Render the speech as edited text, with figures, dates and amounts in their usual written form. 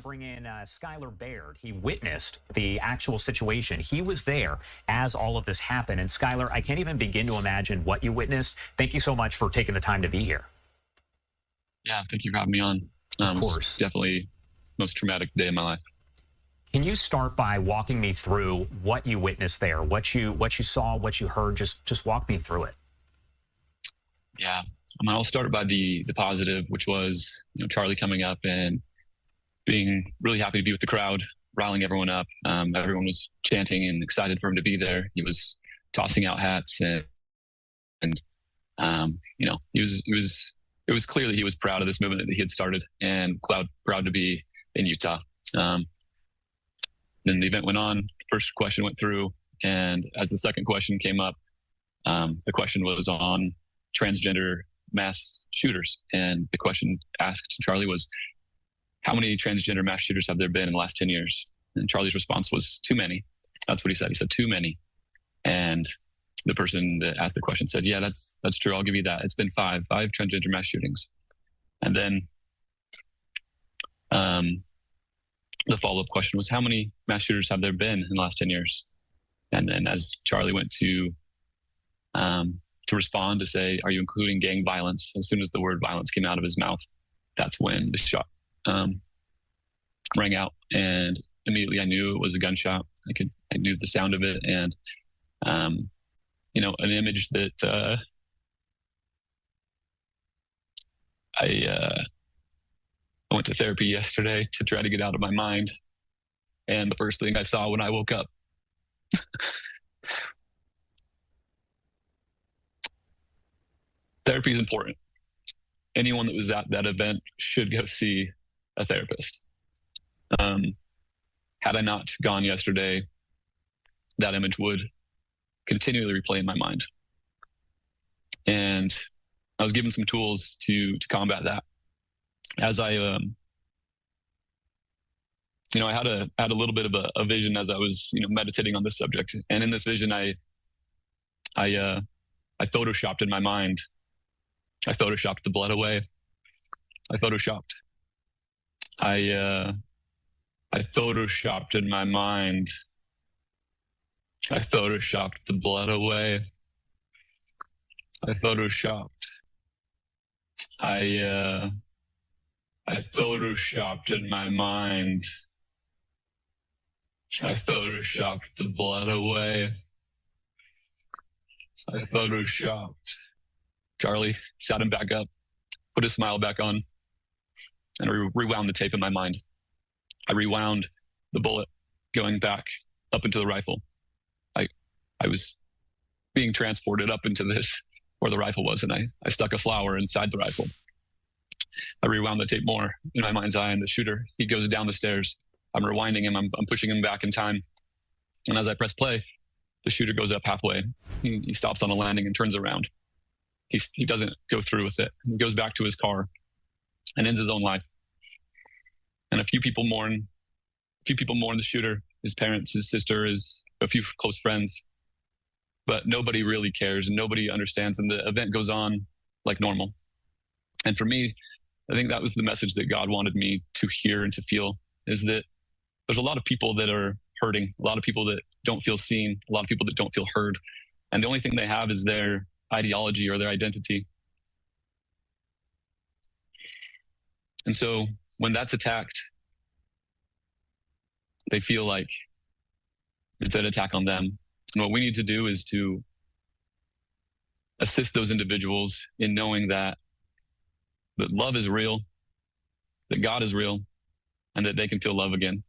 bring in Skylar Baird. He witnessed the actual situation. He was there as all of this happened. And Skylar, I can't even begin to imagine what you witnessed. Thank you so much for taking the time to be here. Yeah, thank you for having me on. Of course. Definitely the most traumatic day of my life. Can you start by walking me through what you witnessed there, what you saw, what you heard? Just walk me through it. Yeah, I'll start by the positive, which was Charlie coming up and being really happy to be with the crowd, riling everyone up. Everyone was chanting and excited for him to be there. He was tossing out hats and it was clear that he was proud of this movement that he had started and proud to be in Utah. Then the event went on. First question went through, and as the second question came up, the question was on transgender mass shooters. And the question asked to Charlie was, how many transgender mass shooters have there been in the last 10 years? And Charlie's response was, too many. That's what he said. He said, too many. And the person that asked the question said, yeah, that's true. I'll give you that. It's been five transgender mass shootings. And then the follow-up question was, how many mass shooters have there been in the last 10 years? And then as Charlie went to respond to say, are you including gang violence? As soon as the word violence came out of his mouth, that's when the shot rang out. And immediately I knew it was a gunshot. I knew the sound of it. And, an image that I went to therapy yesterday to try to get out of my mind. And the first thing I saw when I woke up therapy is important. Anyone that was at that event should go see a therapist. Had I not gone yesterday, that image would continually replay in my mind. And I was given some tools to combat that. As I had a little bit of a vision as I was meditating on this subject. And in this vision, I photoshopped in my mind. I photoshopped the blood away. I photoshopped in my mind. I photoshopped the blood away. I photoshopped in my mind. I photoshopped the blood away. I photoshopped. Charlie sat him back up, put his smile back on, and I rewound the tape in my mind. I rewound the bullet going back up into the rifle. I was being transported up into this where the rifle was, and I stuck a flower inside the rifle. I rewound the tape more in my mind's eye, and the shooter, he goes down the stairs. I'm rewinding him. I'm pushing him back in time. And as I press play, the shooter goes up halfway. He stops on a landing and turns around. He doesn't go through with it. He goes back to his car and ends his own life. And a few people mourn the shooter, his parents, his sister, a few close friends. But nobody really cares and nobody understands. And the event goes on like normal. And for me, I think that was the message that God wanted me to hear and to feel, is that there's a lot of people that are hurting, a lot of people that don't feel seen, a lot of people that don't feel heard. And the only thing they have is their ideology or their identity. And so when that's attacked, they feel like it's an attack on them. And what we need to do is to assist those individuals in knowing that love is real, that God is real, and that they can feel love again.